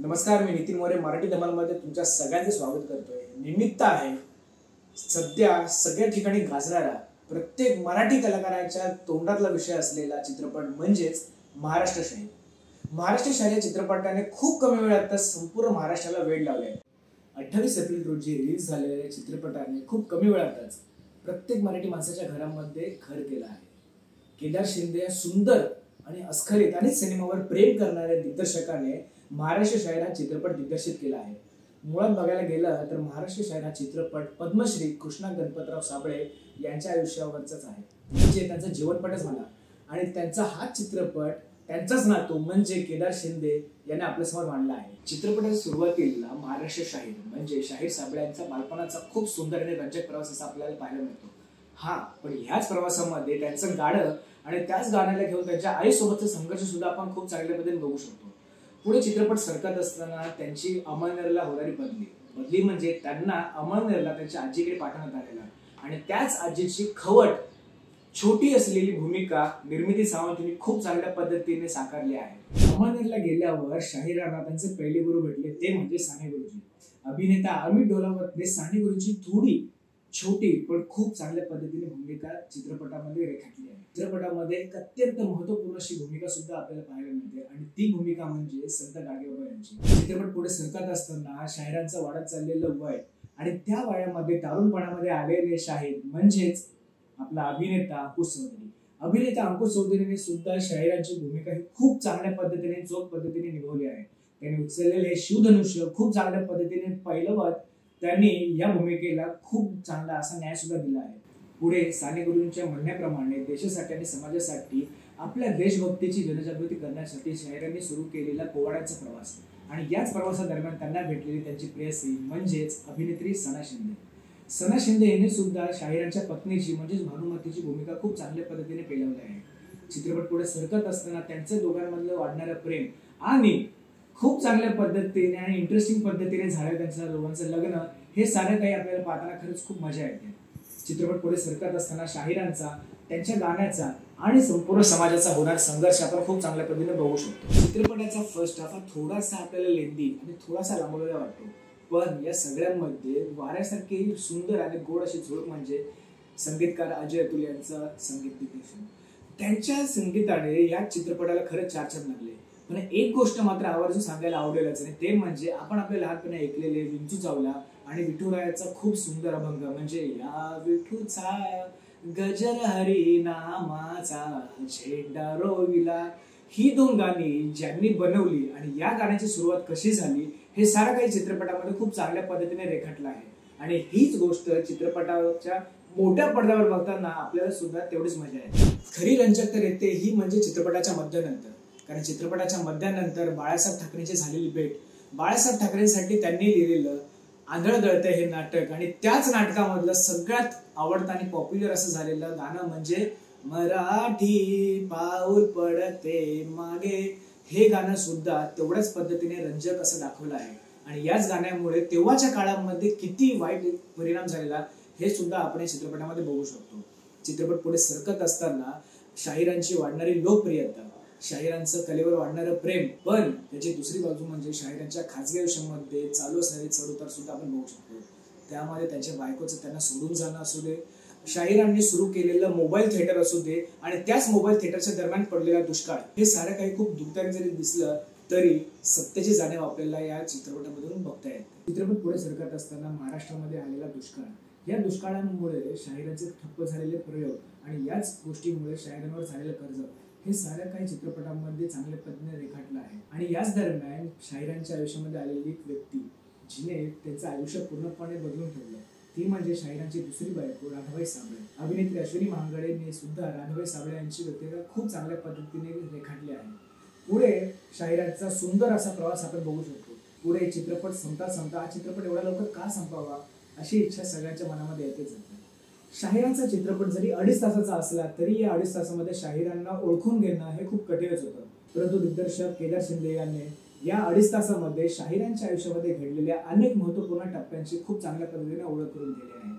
नमस्कार, मी नितीन मोरे मराठी धमालमध्ये तुमच्या सगळ्यांचे स्वागत करतोय। निमित्त आहे सध्या सगळ्या ठिकाणी गाजणारा प्रत्येक मराठी कलाकारांच्या तोंडातला विषय असलेला चित्रपट म्हणजेच महाराष्ट्र शाहीर। महाराष्ट्र शाहीर चित्रपटाने खूप कमी वेळात संपूर्ण महाराष्ट्राला वेड लावले। 28 एप्रिल रोजी रिलीज झालेल्या चित्रपटाने खूप कमी वेळातच प्रत्येक मराठी माणसाच्या घरामध्ये घर केलं आहे। केदार शिंदे या सुंदर आणि अस्खलित आणि सिनेमावर प्रेम करणाऱ्या दिग्दर्शकाने महाराष्ट्र शाहीर हा चित्रपट दिग्दर्शित केला आहे। मुळात बघायला गेलं तर महाराष्ट्र शाहीर हा चित्रपट पद्मश्री कृष्णा गणपतराव साबळे यांच्या आयुष्यावरचाच आहे, म्हणजे त्यांचा जीवनपटच म्हणा। आणि त्यांचा हा चित्रपट त्यांचाच नातू म्हणजे केदार शिंदे यांनी आपल्यासमोर मांडला आहे। चित्रपटाच्या सुरुवातीला महाराष्ट्र शाहीर म्हणजे शाहीर साबळे यांचा बालपणाचा खूप सुंदर आणि रंजक प्रवास असा आपल्याला पाहायला मिळतो। पण ह्याच प्रवासामध्ये त्यांचं गाणं आणि त्याच गाण्याला घेऊन त्यांच्या आईसोबतचा संघर्ष सुद्धा आपण खूप चांगल्या पद्धतीने बघू शकतो। पुढे चित्रपट सरकत असताना त्यांची अमळनेरला होणारी बदली म्हणजे त्यांना अमळनेरला त्यांच्या आजीकडे पाठवण्यात आलेला आणि त्याच आजीची खवट छोटी असलेली भूमिका निर्मिती सावंतने खूप चांगल्या पद्धतीने साकारली आहे। अमळनेरला गेल्यावर शाहीरांना त्यांचे पहिले गुरु भेटले ते म्हणजे साने गुरुजी। अभिनेता अमित डोलावतने साने गुरुजी थोडी छोटी पण खूप चांगल्या पद्धतीने भूमिका चित्रपटामध्ये रेखाटली आहे। चित्रपटामध्ये एक अत्यंत महत्त्वपूर्ण अशी भूमिका सुद्धा आपल्याला पाहायला मिळते आणि ती भूमिका म्हणजे संत गाडगेबाबा यांची। चित्रपट पुढे सरकत असताना शाहिरांचं वाढत चाललेलं वय आणि त्या वयामध्ये तरुणपणामध्ये आलेले शाहीर म्हणजेच आपला अभिनेता अंकुश चौधरी। अभिनेता अंकुश चौधरीने सुद्धा शाहिरांची भूमिका ही खूप चांगल्या पद्धतीने चोख पद्धतीने निभावली आहे। त्यांनी उचललेले हे शिवधनुष्य खूप चांगल्या पद्धतीने पैलवत त्यांनी या भूमिकेला खूप चांगला असा न्याय सुद्धा दिला आहे। पुढे साने गुरुजींच्या म्हणण्याप्रमाणे देशासाठी आणि समाजासाठी आपल्या देशभक्तीची जनजागृती करण्यासाठी शाहिरांनी सुरू केलेला पोवाड्याचा प्रवास आणि याच प्रवासादरम्यान त्यांना भेटलेली त्यांची प्रेयसी म्हणजेच अभिनेत्री सना शिंदे। सना शिंदे यांनी सुद्धा शाहिरांच्या पत्नीची म्हणजेच भानुमतीची भूमिका खूप चांगल्या पद्धतीने पेलवली आहे। चित्रपट पुढे सरकत असताना त्यांच्या दोघांमधलं वाढणारं प्रेम आणि खूप चांगल्या पद्धतीने आणि इंटरेस्टिंग पद्धतीने झालं त्यांच्या दोघांचं लग्न हे सारं काही आपल्याला पाहताना खरंच खूप मजा येते। चित्रपट पुढे सरकत असताना शाहिरांचा त्यांच्या गाण्याचा आणि संपूर्ण समाजाचा होणारा संघर्ष आपण खूप चांगल्या पद्धतीने बघू शकतो। चित्रपटाचा फर्स्ट हाफ हा थोडासा आपल्याला लेंदी आणि थोडासा लांबलेला वाटतो, पण या सगळ्यांमध्ये वाऱ्यासारखी सुंदर आणि गोड अशी झुळूक म्हणजे संगीतकार अजय अतुल यांचं संगीत दिग्दर्शन। त्यांच्या संगीताने या चित्रपटाला खरंच चार चांद लागले। पण एक गोष्ट मात्र आवर्जून सांगायला आवडेलच आणि ते म्हणजे आपण आपल्या लहानपणी ऐकलेले विंचू चावला आणि विठुरायाचा खूप सुंदर अभंग म्हणजे या विठूचा गजर हरी नामाचा झेंडा रोविला। ही दोन गाणी ज्यांनी बनवली आणि या गाण्याची सुरुवात कशी झाली हे सारं काही चित्रपटामध्ये खूप चांगल्या पद्धतीने रेखाटलं आहे आणि हीच गोष्ट चित्रपटाच्या मोठ्या पडद्यावर बघताना आपल्याला सुद्धा तेवढीच मजा येते। खरी रंजकता येते ही म्हणजे चित्रपटाच्या मध्यानंतर, कारण चित्रपटाच्या मध्यानंतर बाळासाहेब ठाकरेंची झालेली भेट, बाळासाहेब ठाकरेंसाठी त्यांनी लिहिलेलं आंधळ दळते हे नाटक आणि त्याच नाटकामधलं सगळ्यात आवडतं आणि पॉप्युलर असं झालेलं गाणं म्हणजे मराठी पाऊल पडते मागे, हे गाणं सुद्धा तेवढ्याच पद्धतीने रंजक असं दाखवलं आहे आणि याच गाण्यामुळे तेव्हाच्या काळामध्ये किती वाईट परिणाम झालेला हे सुद्धा आपण या चित्रपटामध्ये बघू शकतो। चित्रपट पुढे सरकत असताना शाहिरांची वाढणारी लोकप्रियता, शाहिरांचं कलेवर वाढणारं प्रेम, पण त्याची दुसरी बाजू म्हणजे शाहिरांच्या खाजगी आयुष्यामध्ये चालू असणारे चढउतार सुद्धा आपण बघू शकतो। त्यामध्ये त्यांच्या बायकोचं त्यांना सोडून जाणं असू दे, शाहिरांनी सुरू केलेलं मोबाईल थिएटर असू दे आणि त्याच मोबाईल थिएटरच्या दरम्यान पडलेला दुष्काळ, हे सारं काही खूप दुःखदायक जरी दिसलं तरी सत्याची जाणीव आपल्याला या चित्रपटामधून बघता येते। चित्रपट पुढे सरकत असताना महाराष्ट्रामध्ये आलेला दुष्काळ, या दुष्काळामुळे शाहिरांचे ठप्प झालेले प्रयोग आणि याच गोष्टीमुळे शाहिरांवर झालेलं कर्ज हे सारं काही चित्रपटामध्ये चांगल्या पद्धतीने रेखाटलं आहे। आणि याच दरम्यान शाहिरांच्या आयुष्यामध्ये आलेली एक व्यक्ती जिने त्यांचं आयुष्य पूर्णपणे बदलून ठेवलं ती म्हणजे शाहिरांची दुसरी बायको राधाबाई साबळे। अभिनेत्री अश्विनी महांगडेने सुद्धा राधाबाई साबळे यांची व्यक्तिरेखा खूप चांगल्या पद्धतीने रेखाटली आहे। पुढे शाहिरांचा सुंदर असा प्रवास आपण बघू शकतो। पुढे चित्रपट संपता हा चित्रपट एवढा लवकर का संपावा अशी इच्छा सगळ्यांच्या मनामध्ये येतेच येते। शाहिरांचा चित्रपट जरी 2.5 तासाचा असला तरी या 2.5 तासामध्ये शाहिरांना ओळखून घेणं हे खूप कठीणच होतं, परंतु दिग्दर्शक केदार शिंदे यांनी या 2.5 तासामध्ये शाहिरांच्या आयुष्यामध्ये घडलेल्या अनेक महत्त्वपूर्ण टप्प्यांची खूप चांगल्या पद्धतीने ओळख करून दिली आहे।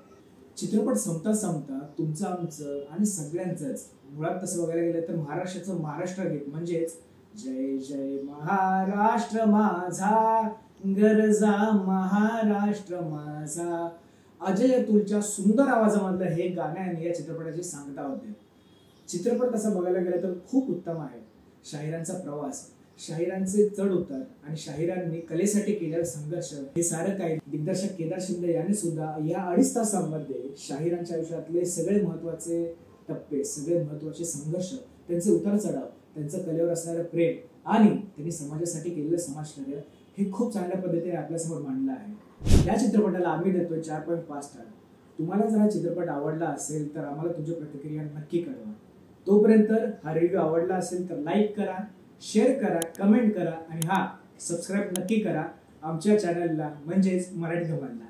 चित्रपट संपता तुमचं आमचं आणि सगळ्यांचंच मुळात तसं बघायला गेलं तर महाराष्ट्राचं महाराष्ट्र गीत म्हणजेच जय जय महाराष्ट्र माझा, गरजा महाराष्ट्र माझा. अजय अतुलच्या सुंदर आवाजामधलं हे गाण्याने या चित्रपटाची सांगता होते. चित्रपट तसा बघायला गेला तर खूप उत्तम आहे. शाहिरांचा प्रवास, शाहिरांचे चढ उतार आणि शाहिरांनी कलेसाठी केलेला संघर्ष हे सारं काही दिग्दर्शक केदार शिंदे यांनी सुद्धा या 2.5 तासांमध्ये शाहिरांच्या आयुष्यातले सगळे महत्वाचे टप्पे, सगळे महत्वाचे संघर्ष, त्यांचे उतार चढाव, त्यांचं कलेवर असणारं प्रेम आणि त्यांनी समाजासाठी केलेलं समाजकार्य हे खूप चांगल्या पद्धतीने आपल्यासमोर मांडलं आहे. या चित्रपटाला आम्ही देतोय 4.5 स्टार. तुम्हाला जर हा चित्रपट आवडला असेल तर आम्हाला तुमच्या प्रतिक्रिया नक्की कळवा. तोपर्यंत हा रिव्ह्यू आवडला असेल तर लाईक करा, शेअर करा, कमेंट करा आणि सबस्क्राईब नक्की करा आमच्या चॅनलला म्हणजेच मराठी धमालला.